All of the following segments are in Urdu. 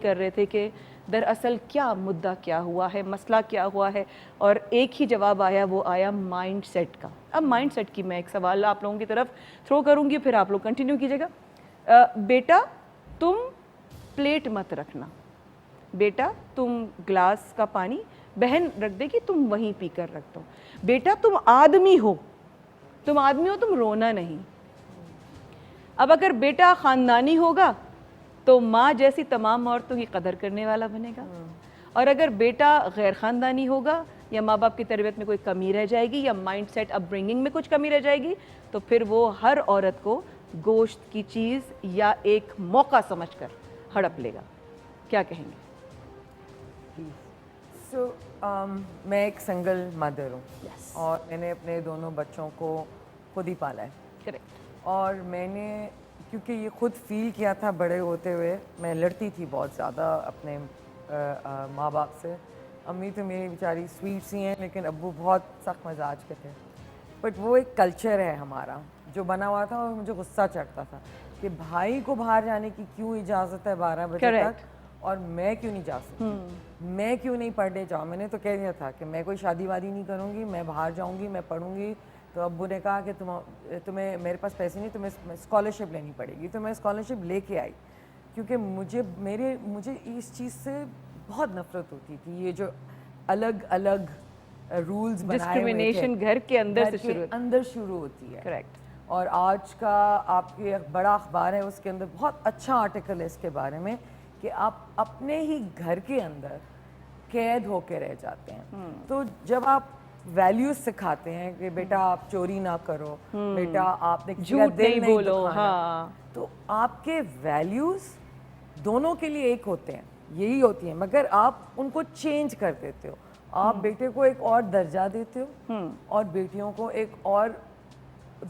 کر رہے تھے کہ دراصل کیا مدعا کیا ہوا ہے, مسئلہ کیا ہوا ہے, اور ایک ہی جواب آیا, وہ آیا مائنڈ سیٹ کا. اب مائنڈ سیٹ کی میں ایک سوال آپ لوگوں کی طرف تھرو کروں گی, پھر آپ لوگ کنٹینیو کیجیے گا. بیٹا تم پلیٹ مت رکھنا, بیٹا تم گلاس کا پانی بہن رکھ دے کہ تم وہیں پی کر رکھ دو, بیٹا تم آدمی ہو, تم آدمی ہو, تم رونا نہیں. اب اگر بیٹا خاندانی ہوگا تو ماں جیسی تمام عورتوں کی قدر کرنے والا بنے گا, اور اگر بیٹا غیر خاندانی ہوگا یا ماں باپ کی تربیت میں کوئی کمی رہ جائے گی یا مائنڈ سیٹ اپ برنگنگ میں کچھ کمی رہ جائے گی, تو پھر وہ ہر عورت کو گوشت کی چیز یا ایک موقع سمجھ کر ہڑپ لے گا. کیا کہیں گے؟ میں ایک سنگل مدر ہوں, اور میں نے اپنے دونوں بچوں کو خود ہی پالا ہے. کریکٹ. اور میں نے کیونکہ یہ خود فیل کیا تھا بڑے ہوتے ہوئے, میں لڑتی تھی بہت زیادہ اپنے ماں باپ سے. امی تو میری بیچاری سویٹ سی ہیں, لیکن ابو بہت سخت مزاج کے تھے. بٹ وہ ایک کلچر ہے ہمارا جو بنا ہوا تھا, اور مجھے غصہ چڑھتا تھا کہ بھائی کو باہر جانے کی کیوں اجازت ہے 12 بجے تک, اور میں کیوں نہیں جا سکتی, میں کیوں نہیں پڑھنے جاؤں. میں نے تو کہہ دیا تھا کہ میں کوئی شادی وادی نہیں کروں گی, میں باہر جاؤں گی, میں پڑھوں گی. تو ابو نے کہا کہ تمہیں میرے پاس پیسے نہیں, تمہیں اسکالرشپ لینی پڑے گی. تو میں اسکالرشپ لے کے آئی, کیونکہ مجھے اس چیز سے بہت نفرت ہوتی تھی. یہ جو الگ الگ رولز بنائے ہوئے تھے, گھر کے اندر شروع ہوتی ہے. کریکٹ. اور آج کا آپ کے بڑا اخبار ہے, اس کے اندر بہت اچھا آرٹیکل ہے اس کے بارے میں کہ آپ اپنے ہی گھر کے اندر قید ہو کے رہ جاتے ہیں. تو جب آپ ویلیوز سکھاتے ہیں کہ بیٹا آپ چوری نہ کرو, بیٹا آپ نے کسی کا دل نہیں دکھانا, تو آپ کے ویلیوز دونوں کے لیے ایک ہوتے ہیں, یہی ہوتی ہیں, مگر آپ ان کو چینج کر دیتے ہو. آپ بیٹے کو ایک اور درجہ دیتے ہو اور بیٹیوں کو ایک اور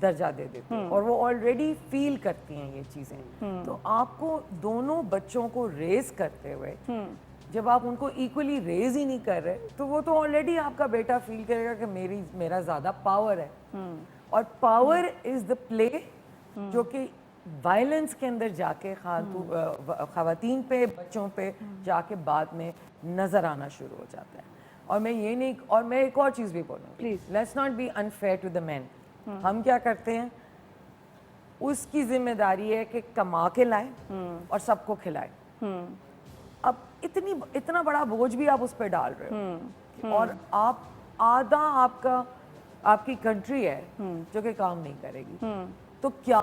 درجہ دے دیتے ہو, اور وہ آلریڈی فیل کرتی ہیں یہ چیزیں. تو آپ کو دونوں بچوں کو ریز کرتے ہوئے جب آپ ان کو ایکولی ریز ہی نہیں کر رہے, تو وہ تو آلریڈی آپ کا بیٹا فیل کرے گا کہ میرا زیادہ پاور ہے. اور پاور از دا پلے جو کہ وائلنس کے اندر جا کے خواتین پہ, بچوں پہ جا کے بعد میں نظر آنا شروع ہو جاتا ہے. اور میں یہ نہیں, اور میں ایک اور چیز بھی بولوں گی, let's not be unfair to the man. ہم کیا کرتے ہیں, اس کی ذمہ داری ہے کہ کما کے لائے اور سب کو کھلائے. اب اتنا بڑا بوجھ بھی آپ اس پہ ڈال رہے ہو, اور آپ آدھا آپ کی کنٹری ہے جو کہ کام نہیں کرے گی, تو کیا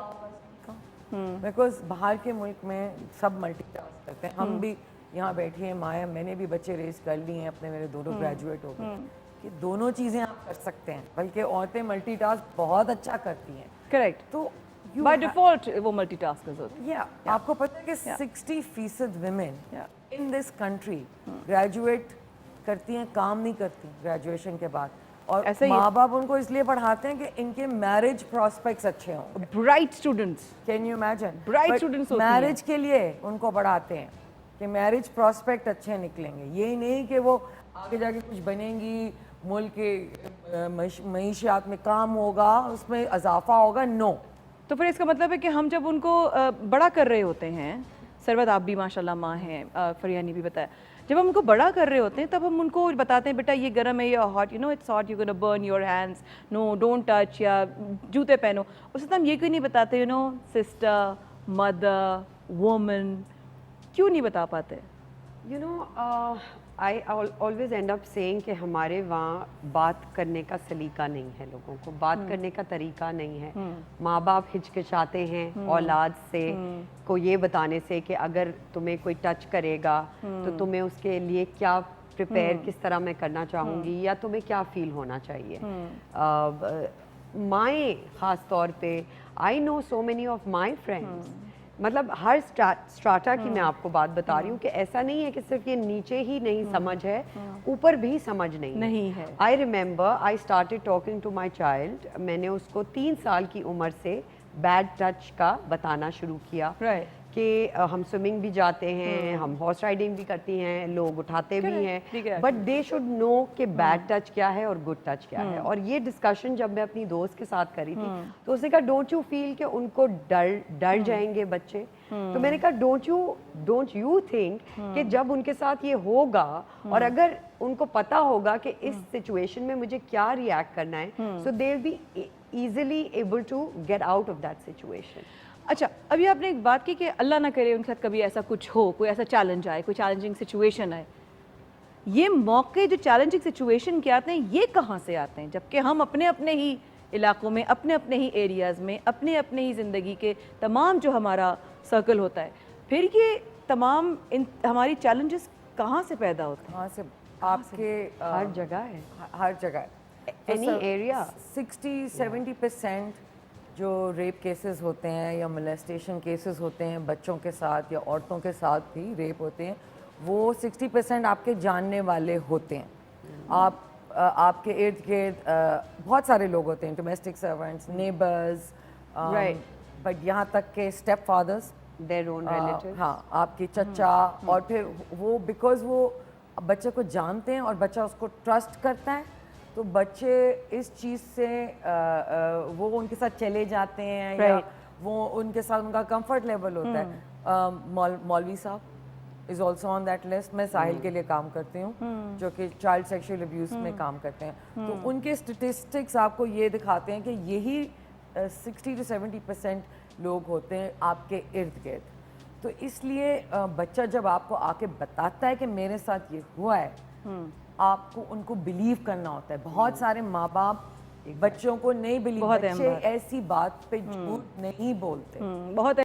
بیکاز باہر کے ملک میں سب ملٹی ٹاسک کرتے ہیں. ہم بھی یہاں بیٹھے ہیں, مایا میں نے بھی بچے ریز کر لی ہیں اپنے, میرے دونوں گریجویٹ ہو گئے, کہ دونوں چیزیں آپ کر سکتے ہیں, بلکہ عورتیں ملٹی ٹاسک بہت اچھا کرتی ہیں. کریکٹ. تو بائی ڈیفالٹ وہ ملٹی ٹاسکرز ہوتی ہیں. آپ کو پتہ ہے کہ 60% women in this country graduate کرتی ہیں, کام نہیں کرتی گریجویشن کے بعد, اور ماں باپ ان کو اس لیے پڑھاتے ہیں کہ ان کے میرج پراسپیکٹس اچھے ہوں. Bright students, can you imagine, bright students marriage کے لیے ان کو پڑھاتے ہیں کہ میرج پراسپیکٹ اچھے نکلیں گے. یہی نہیں کہ وہ آگے جا کے کچھ بنیں گی, ملک کے معیشیات میں کام ہوگا, اس میں اضافہ ہوگا. نو. تو پھر اس کا مطلب ہے کہ ہم جب ان کو بڑا کر رہے ہوتے ہیں, سربت آپ بھی ماشاءاللہ ماں ہیں, فریہ نے بھی بتایا, جب ہم ان کو بڑا کر رہے ہوتے ہیں تب ہم ان کو بتاتے ہیں بیٹا یہ گرم ہے, یا hot, it's hot, you gonna burn your hands, no don't touch, یا جوتے پہنو. اس وقت ہم یہ کیوں نہیں بتاتے, سسٹر, مدر, وومن, کیوں نہیں بتا پاتے؟ I always end up saying کہ ہمارے وہاں بات کرنے کا سلیقہ نہیں ہے, لوگوں کو بات کرنے کا طریقہ نہیں ہے. ماں باپ ہچکچاتے ہیں اولاد سے کو یہ بتانے سے کہ اگر تمہیں کوئی ٹچ کرے گا تو تمہیں اس کے لیے کیا پریپیئر کس طرح میں کرنا چاہوں گی, یا تمہیں کیا فیل ہونا چاہیے. مائیں خاص طور پہ, I know so many of my friends, مطلب ہر اسٹراٹا کی میں آپ کو بات بتا رہی ہوں کہ ایسا نہیں ہے کہ صرف یہ نیچے ہی نہیں سمجھ ہے, اوپر بھی سمجھ نہیں ہے. I remember I started talking to my child, میں نے اس کو 3 سال کی عمر سے بیڈ ٹچ کا بتانا شروع کیا کہ ہم سوئمنگ بھی جاتے ہیں, ہم ہارس رائڈنگ بھی کرتی ہیں, لوگ اٹھاتے بھی ہیں, بٹ دے شوڈ نو کہ بیڈ ٹچ کیا ہے اور گڈ ٹچ کیا ہے. اور یہ ڈسکشن جب میں اپنی دوست کے ساتھ کری تھی تو اس نے کہا ڈونٹ یو فیل کہ ان کو ڈر جائیں گے بچے. تو میں نے کہا ڈونٹ یو تھنک کہ جب ان کے ساتھ یہ ہوگا اور اگر ان کو پتا ہوگا کہ اس سچویشن میں مجھے کیا ریئیکٹ کرنا ہے, so they will be easily able to get out of that situation. اچھا, ابھی آپ نے ایک بات کی کہ اللہ نہ کرے ان کے ساتھ کبھی ایسا کچھ ہو, کوئی ایسا چیلنج آئے, کوئی چیلنجنگ سچویشن آئے. یہ موقع جو چیلنجنگ سچویشن کے آتے ہیں یہ کہاں سے آتے ہیں, جبکہ ہم اپنے اپنے ہی علاقوں میں, اپنے اپنے ہی ایریاز میں, اپنے اپنے ہی زندگی کے تمام جو ہمارا سرکل ہوتا ہے, پھر یہ تمام ہماری چیلنجز کہاں سے پیدا ہوتے ہیں؟ کہاں سے آپ کے ہر جگہ ہے, ہر جگہ اینی ایریا. 60-70% جو ریپ کیسز ہوتے ہیں یا ملیسٹیشن کیسز ہوتے ہیں بچوں کے ساتھ یا عورتوں کے ساتھ بھی ریپ ہوتے ہیں, وہ 60% آپ کے جاننے والے ہوتے ہیں. آپ کے ارد گرد بہت سارے لوگ ہوتے ہیں, ڈومیسٹک سرونٹس, نیبرز, بٹ یہاں تک کہ stepfathers, their own relatives. ہاں, آپ کے چچا, اور پھر وہ بیکاز وہ بچے کو جانتے ہیں اور بچہ اس کو ٹرسٹ کرتا ہے, تو بچے اس چیز سے وہ ان کے ساتھ چلے جاتے ہیں یا وہ ان کے ساتھ ان کا کمفرٹ لیول ہوتا ہے. مولوی صاحب is also on that list. میں ساحل کے لیے کام کرتی ہوں جو کہ چائلڈ سیکشل ابیوز میں کام کرتے ہیں, تو ان کے اسٹیٹسٹکس آپ کو یہ دکھاتے ہیں کہ یہی 60-70% لوگ ہوتے ہیں آپ کے ارد گرد. تو اس لیے بچہ جب آپ کو آ کے بتاتا ہے کہ میرے ساتھ یہ ہوا ہے, آپ کو ان کو بلیو کرنا ہوتا ہے. بہت سارے ماں باپ بچوں کو نہیں بلیو, بچے ایسی بات پہ جھوٹ نہیں بولتے. بہت